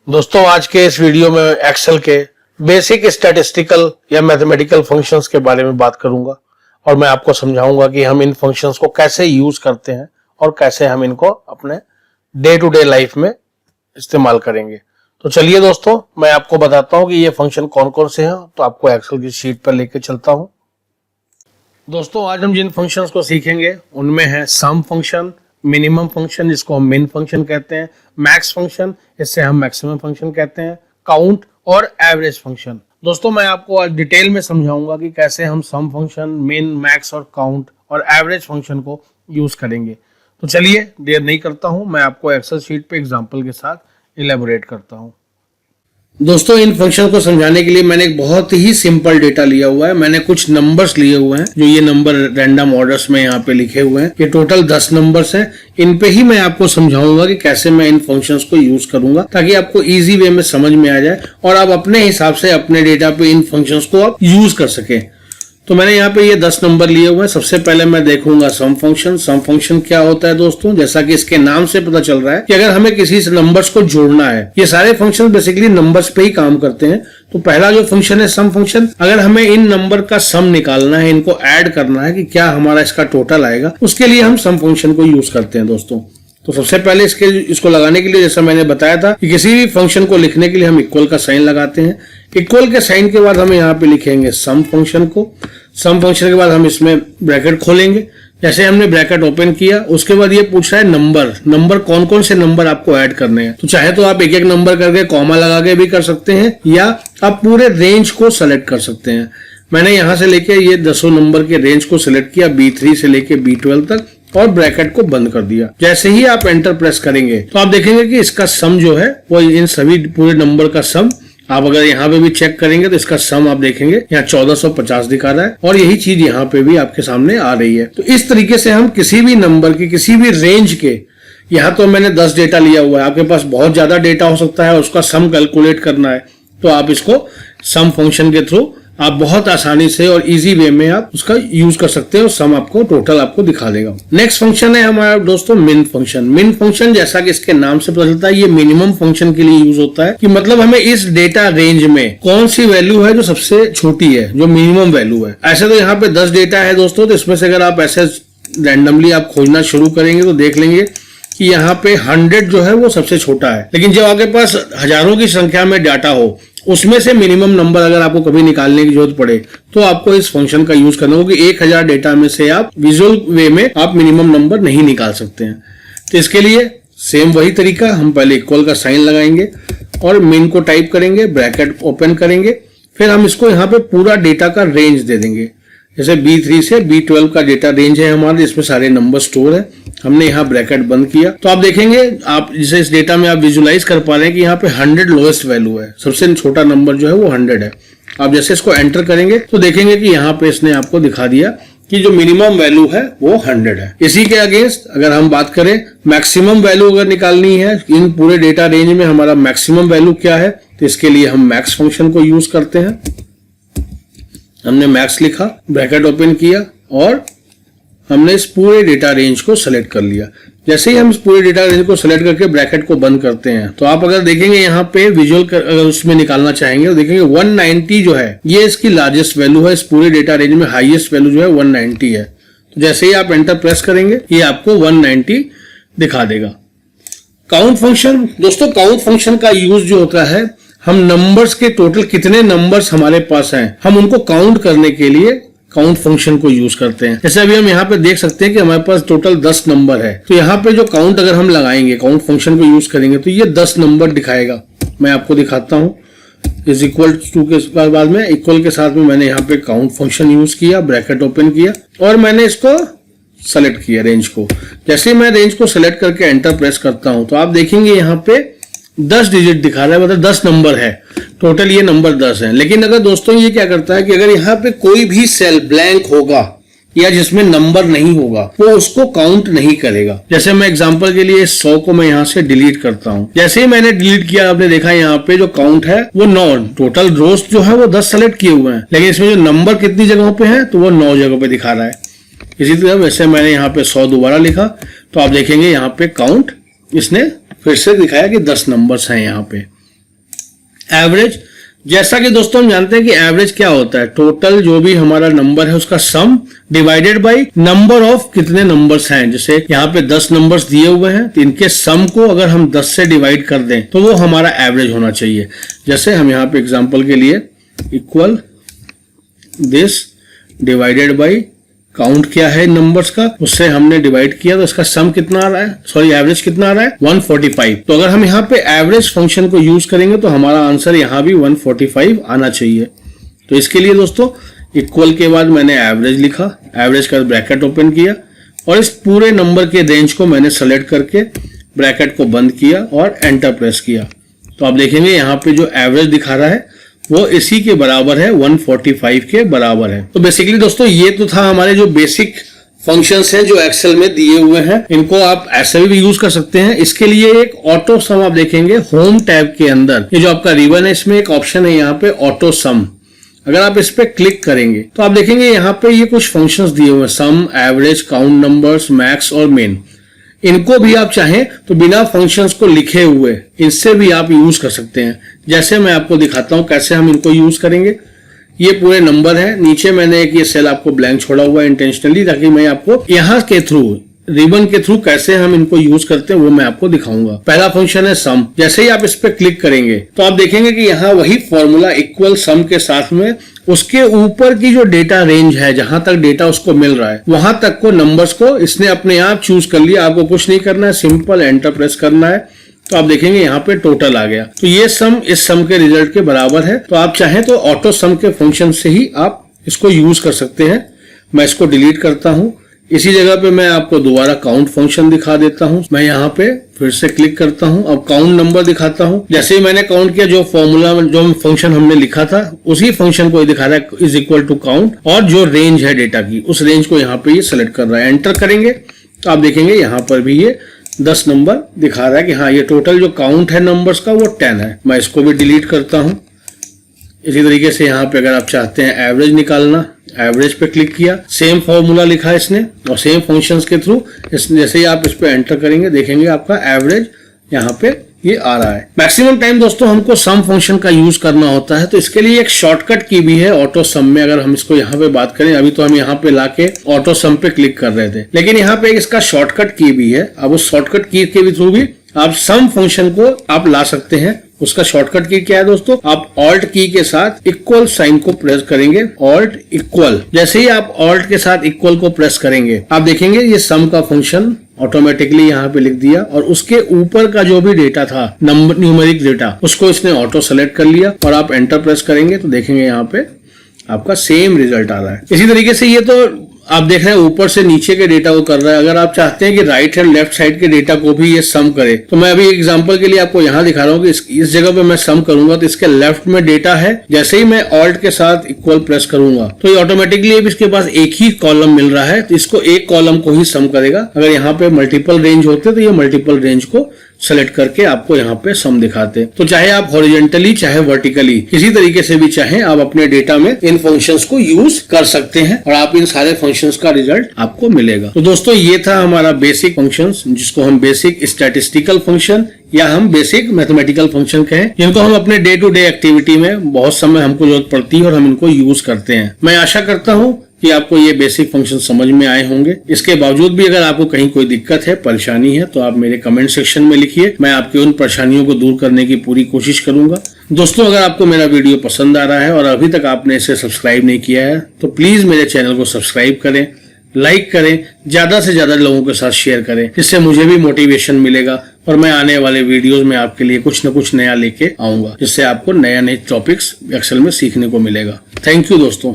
दोस्तों आज के इस वीडियो में एक्सेल के बेसिक स्टैटिस्टिकल या मैथमेटिकल फंक्शंस के बारे में बात करूंगा और मैं आपको समझाऊंगा कि हम इन फंक्शंस को कैसे यूज करते हैं और कैसे हम इनको अपने डे टू डे लाइफ में इस्तेमाल करेंगे। तो चलिए दोस्तों, मैं आपको बताता हूं कि ये फंक्शन कौन कौन से हैं। तो आपको एक्सेल की शीट पर लेके चलता हूं। दोस्तों आज हम जिन फंक्शंस को सीखेंगे उनमें है सम फंक्शन, मिनिमम फंक्शन जिसको हम मिन फंक्शन कहते हैं, मैक्स फंक्शन इससे हम मैक्सिमम फंक्शन कहते हैं, काउंट और एवरेज फंक्शन। दोस्तों मैं आपको आज डिटेल में समझाऊंगा कि कैसे हम सम फंक्शन, मिन, मैक्स और काउंट और एवरेज फंक्शन को यूज करेंगे। तो चलिए देर नहीं करता हूं, मैं आपको एक्सेल शीट पे एग्जांपल के साथ इलेबोरेट करता हूं। दोस्तों इन फंक्शन को समझाने के लिए मैंने एक बहुत ही सिंपल डेटा लिया हुआ है। मैंने कुछ नंबर्स लिए हुए हैं जो ये नंबर रैंडम ऑर्डर्स में यहाँ पे लिखे हुए हैं। ये टोटल 10 नंबर्स हैं। इन पे ही मैं आपको समझाऊंगा कि कैसे मैं इन फंक्शंस को यूज करूंगा ताकि आपको इजी वे में समझ में आ जाए और आप अपने हिसाब से अपने डेटा पे इन फंक्शंस को आप यूज कर सके। तो मैंने यहाँ पे ये 10 नंबर लिए हुए हैं। सबसे पहले मैं देखूंगा सम फंक्शन। सम फंक्शन क्या होता है दोस्तों, जैसा कि इसके नाम से पता चल रहा है कि अगर हमें किसी नंबर्स को जोड़ना है, ये सारे फंक्शन बेसिकली नंबर्स पे ही काम करते हैं। तो पहला जो फंक्शन है सम फंक्शन, अगर हमें इन नंबर का सम निकालना है, इनको ऐड करना है कि क्या हमारा इसका टोटल आएगा, उसके लिए हम सम फंक्शन को यूज करते हैं दोस्तों। तो सबसे पहले इसको लगाने के लिए जैसा मैंने बताया था कि किसी भी फंक्शन को लिखने के लिए हम इक्वल का साइन लगाते हैं। इक्वल के साइन के बाद हम यहाँ पे लिखेंगे सम फंक्शन को। सम फंक्शन के बाद हम इसमें ब्रैकेट खोलेंगे। जैसे हमने ब्रैकेट ओपन किया उसके बाद ये पूछ रहा है नंबर कौन कौन से नंबर आपको ऐड करने हैं। तो चाहे तो आप एक एक नंबर करके कॉमा लगा के भी कर सकते हैं या आप पूरे रेंज को सेलेक्ट कर सकते हैं। मैंने यहाँ से लेके ये 10 नंबर के रेंज को सिलेक्ट किया, B3 से लेके B12 तक, और ब्रैकेट को बंद कर दिया। जैसे ही आप एंटर प्रेस करेंगे तो आप देखेंगे कि इसका सम जो है वो इन सभी पूरे नंबर का सम, आप अगर यहाँ पे भी चेक करेंगे तो इसका सम आप देखेंगे यहाँ 1450 दिखा रहा है और यही चीज यहाँ पे भी आपके सामने आ रही है। तो इस तरीके से हम किसी भी नंबर की किसी भी रेंज के, यहाँ तो मैंने 10 डेटा लिया हुआ है, आपके पास बहुत ज्यादा डेटा हो सकता है, उसका सम कैलकुलेट करना है तो आप इसको सम फंक्शन के थ्रू आप बहुत आसानी से और इजी वे में आप उसका यूज कर सकते हैं और सम आपको टोटल आपको दिखा देगा। नेक्स्ट फंक्शन है हमारा दोस्तों मिन फंक्शन। मिन फंक्शन जैसा कि इसके नाम से पता चलता है ये मिनिमम फंक्शन के लिए यूज होता है कि मतलब हमें इस डेटा रेंज में कौन सी वैल्यू है जो सबसे छोटी है, जो मिनिमम वैल्यू है। ऐसे तो यहाँ पे 10 डेटा है दोस्तों, तो इसमें से अगर आप ऐसे रैंडमली आप खोजना शुरू करेंगे तो देख लेंगे कि यहाँ पे 100 जो है वो सबसे छोटा है। लेकिन जब आपके पास हजारों की संख्या में डाटा हो, उसमें से मिनिमम नंबर अगर आपको कभी निकालने की जरूरत पड़े तो आपको इस फंक्शन का यूज करना होगा कि 1000 डेटा में से आप विजुअल वे में आप मिनिमम नंबर नहीं निकाल सकते हैं। तो इसके लिए सेम वही तरीका, हम पहले इक्वल का साइन लगाएंगे और मिन को टाइप करेंगे, ब्रैकेट ओपन करेंगे, फिर हम इसको यहाँ पे पूरा डेटा का रेंज दे देंगे। जैसे B3 से B12 का डेटा रेंज है हमारे, इसमें सारे नंबर स्टोर है। हमने यहाँ ब्रैकेट बंद किया तो आप देखेंगे, आप जैसे इस डेटा में आप विजुलाइज कर पा रहे हैं कि यहाँ पे 100 लोएस्ट वैल्यू है, सबसे छोटा नंबर जो है वो 100 है। आप जैसे इसको एंटर करेंगे तो देखेंगे कि यहाँ पे इसने आपको दिखा दिया कि जो मिनिमम वैल्यू है वो 100 है। इसी के अगेंस्ट अगर हम बात करें मैक्सिमम वैल्यू अगर निकालनी है, इन पूरे डेटा रेंज में हमारा मैक्सिमम वैल्यू क्या है, तो इसके लिए हम मैक्स फंक्शन को यूज करते हैं। हमने मैक्स लिखा, ब्रैकेट ओपन किया और हमने इस पूरे डेटा रेंज को सेलेक्ट कर लिया। जैसे ही हम इस पूरे डेटा रेंज को सेलेक्ट करके ब्रैकेट को बंद करते हैं तो आप अगर देखेंगे यहाँ पे विजुअल अगर उसमें निकालना चाहेंगे तो देखेंगे 190 जो है ये इसकी लार्जेस्ट वैल्यू है। इस पूरे डेटा रेंज में हाईएस्ट वैल्यू जो है 190 है। तो जैसे ही आप एंटर प्रेस करेंगे ये आपको 190 दिखा देगा। काउंट फंक्शन दोस्तों, काउंट फंक्शन का यूज जो होता है, हम नंबर्स के टोटल कितने नंबर्स हमारे पास हैं हम उनको काउंट करने के लिए काउंट फंक्शन को यूज करते हैं। जैसे अभी हम यहाँ पे देख सकते हैं कि हमारे पास टोटल 10 नंबर है, तो यहाँ पे जो काउंट अगर हम लगाएंगे, काउंट फंक्शन को यूज करेंगे तो ये 10 नंबर दिखाएगा। मैं आपको दिखाता हूँ। इज इक्वल टू के बाद में इक्वल के साथ में मैंने यहाँ पे काउंट फंक्शन यूज किया, ब्रैकेट ओपन किया और मैंने इसको सेलेक्ट किया रेंज को। जैसे मैं रेंज को सेलेक्ट करके एंटर प्रेस करता हूँ तो आप देखेंगे यहाँ पे 10 डिजिट दिखा रहा है, मतलब 10 नंबर है टोटल, ये नंबर 10 है। लेकिन अगर दोस्तों ये क्या करता है कि अगर यहाँ पे कोई भी सेल ब्लैंक होगा या जिसमें नंबर नहीं होगा वो उसको काउंट नहीं करेगा। जैसे मैं एग्जांपल के लिए 100 को मैं यहाँ से डिलीट करता हूँ। जैसे ही मैंने डिलीट किया आपने देखा यहाँ पे जो काउंट है वो 9, टोटल रोज जो है वो 10 सेलेक्ट किए हुए हैं, लेकिन इसमें जो नंबर कितनी जगहों पे है तो वो 9 जगहों पे दिखा रहा है। इसी तरह वैसे मैंने यहाँ पे 100 दोबारा लिखा तो आप देखेंगे यहाँ पे काउंट इसने फिर से दिखाया कि 10 नंबर्स हैं यहाँ पे। एवरेज, जैसा कि दोस्तों हम जानते हैं कि एवरेज क्या होता है, टोटल जो भी हमारा नंबर है उसका सम डिवाइडेड बाय नंबर ऑफ कितने नंबर्स हैं। जैसे यहाँ पे 10 नंबर्स दिए हुए हैं तो इनके सम को अगर हम 10 से डिवाइड कर दें तो वो हमारा एवरेज होना चाहिए। जैसे हम यहाँ पे एग्जांपल के लिए equal this divided by count क्या है नंबर्स का, उससे हमने डिवाइड किया तो इसका सम कितना आ रहा है, सॉरी एवरेज कितना आ रहा है 145। तो अगर हम यहाँ पे एवरेज फंक्शन को यूज करेंगे तो हमारा आंसर यहाँ भी 145 आना चाहिए। तो इसके लिए दोस्तों इक्वल के बाद मैंने एवरेज लिखा, एवरेज का ब्रैकेट ओपन किया और इस पूरे नंबर के रेंज को मैंने सेलेक्ट करके ब्रैकेट को बंद किया और एंटर प्रेस किया। तो आप देखेंगे यहाँ पे जो एवरेज दिखा रहा है वो इसी के बराबर है, 145 के बराबर है। तो बेसिकली दोस्तों ये तो था हमारे जो बेसिक फंक्शंस हैं जो एक्सेल में दिए हुए हैं, इनको आप ऐसे भी यूज कर सकते हैं। इसके लिए एक ऑटो सम आप देखेंगे होम टैब के अंदर, ये जो आपका रिबन है इसमें एक ऑप्शन है यहाँ पे ऑटो सम। अगर आप इस पे क्लिक करेंगे तो आप देखेंगे यहाँ पे ये कुछ फंक्शंस दिए हुए हैं, सम, एवरेज, काउंट नंबर्स, मैक्स और मेन। इनको भी आप चाहें तो बिना फंक्शंस को लिखे हुए इनसे भी आप यूज कर सकते हैं। जैसे मैं आपको दिखाता हूं कैसे हम इनको यूज करेंगे। ये पूरे नंबर है, नीचे मैंने एक ये सेल आपको ब्लैंक छोड़ा हुआ है इंटेंशनली, ताकि मैं आपको यहाँ के थ्रू रिबन के थ्रू कैसे हम इनको यूज करते हैं वो मैं आपको दिखाऊंगा। पहला फंक्शन है सम। जैसे ही आप इस पे क्लिक करेंगे तो आप देखेंगे कि यहाँ वही फॉर्मूला इक्वल सम के साथ में उसके ऊपर की जो डेटा रेंज है, जहां तक डेटा उसको मिल रहा है वहां तक को नंबर्स को इसने अपने आप चूज कर लिया। आपको कुछ नहीं करना है, सिंपल एंटर प्रेस करना है तो आप देखेंगे यहाँ पे टोटल आ गया। तो ये सम इस सम के रिजल्ट के बराबर है। तो आप चाहें तो ऑटो सम के फंक्शन से ही आप इसको यूज कर सकते हैं। मैं इसको डिलीट करता हूं। इसी जगह पे मैं आपको दोबारा काउंट फंक्शन दिखा देता हूं। मैं यहाँ पे फिर से क्लिक करता हूं, अब काउंट नंबर दिखाता हूं। जैसे ही मैंने काउंट किया, जो फॉर्मूला में जो फंक्शन हमने लिखा था उसी फंक्शन को दिखा रहा है इज इक्वल टू काउंट, और जो रेंज है डेटा की उस रेंज को यहाँ पे ये सेलेक्ट कर रहा है। एंटर करेंगे तो आप देखेंगे यहाँ पर भी ये 10 नंबर दिखा रहा है कि हाँ ये टोटल जो काउंट है नंबर्स का वो 10 है। मैं इसको भी डिलीट करता हूं। इसी तरीके से यहाँ पे अगर आप चाहते हैं एवरेज निकालना, एवरेज पे क्लिक किया, सेम फॉर्मूला लिखा है इसने और सेम फंक्शंस के थ्रू जैसे ही आप इस पे एंटर करेंगे देखेंगे आपका एवरेज यहाँ पे ये आ रहा है। मैक्सिमम टाइम दोस्तों हमको सम फंक्शन का यूज करना होता है, तो इसके लिए एक शॉर्टकट की भी है ऑटो सम में। अगर हम इसको यहाँ पे बात करें, अभी तो हम यहाँ पे लाके ऑटो सम पे क्लिक कर रहे थे, लेकिन यहाँ पे इसका शॉर्टकट की भी है। अब उस शॉर्टकट की के थ्रू भी आप सम फंक्शन को आप ला सकते हैं। उसका शॉर्टकट की क्या है दोस्तों, आप ऑल्ट की के साथ इक्वल साइन को प्रेस करेंगे, ऑल्ट इक्वल। जैसे ही आप ऑल्ट के साथ इक्वल को प्रेस करेंगे आप देखेंगे ये सम का फंक्शन ऑटोमेटिकली यहाँ पे लिख दिया, और उसके ऊपर का जो भी डेटा था नंबर न्यूमेरिक डेटा उसको इसने ऑटो सेलेक्ट कर लिया। और आप एंटर प्रेस करेंगे तो देखेंगे यहाँ पे आपका सेम रिजल्ट आ रहा है। इसी तरीके से ये तो आप देख रहे हैं ऊपर से नीचे के डेटा को कर रहा है। अगर आप चाहते हैं कि राइट एंड लेफ्ट साइड के डेटा को भी ये सम करे, तो मैं अभी एग्जांपल के लिए आपको यहाँ दिखा रहा हूँ कि इस जगह पे मैं सम करूंगा तो इसके लेफ्ट में डेटा है। जैसे ही मैं ऑल्ट के साथ इक्वल प्रेस करूंगा तो ये ऑटोमेटिकली अब इसके पास एक ही कॉलम मिल रहा है, तो इसको एक कॉलम को ही सम करेगा। अगर यहाँ पे मल्टीपल रेंज होते तो ये मल्टीपल रेंज को सेलेक्ट करके आपको यहाँ पे सम दिखाते। तो चाहे आप हॉरिजॉन्टली चाहे वर्टिकली किसी तरीके से भी चाहे आप अपने डेटा में इन फंक्शंस को यूज कर सकते हैं और आप इन सारे फंक्शंस का रिजल्ट आपको मिलेगा। तो दोस्तों ये था हमारा बेसिक फंक्शंस, जिसको हम बेसिक स्टैटिस्टिकल फंक्शन या हम बेसिक मैथमेटिकल फंक्शन कहें, जिनको हम अपने डे टू डे एक्टिविटी में बहुत समय हमको जरूरत पड़ती है और हम इनको यूज करते हैं। मैं आशा करता हूँ कि आपको ये बेसिक फंक्शन समझ में आए होंगे। इसके बावजूद भी अगर आपको कहीं कोई दिक्कत है, परेशानी है, तो आप मेरे कमेंट सेक्शन में लिखिए। मैं आपकी उन परेशानियों को दूर करने की पूरी कोशिश करूंगा। दोस्तों अगर आपको मेरा वीडियो पसंद आ रहा है और अभी तक आपने इसे सब्सक्राइब नहीं किया है तो प्लीज मेरे चैनल को सब्सक्राइब करें, लाइक करें, ज्यादा से ज्यादा लोगों के साथ शेयर करें, जिससे मुझे भी मोटिवेशन मिलेगा और मैं आने वाले वीडियोस में आपके लिए कुछ न कुछ नया लेके आऊंगा, जिससे आपको नया नए टॉपिक्स एक्सेल में सीखने को मिलेगा। थैंक यू दोस्तों।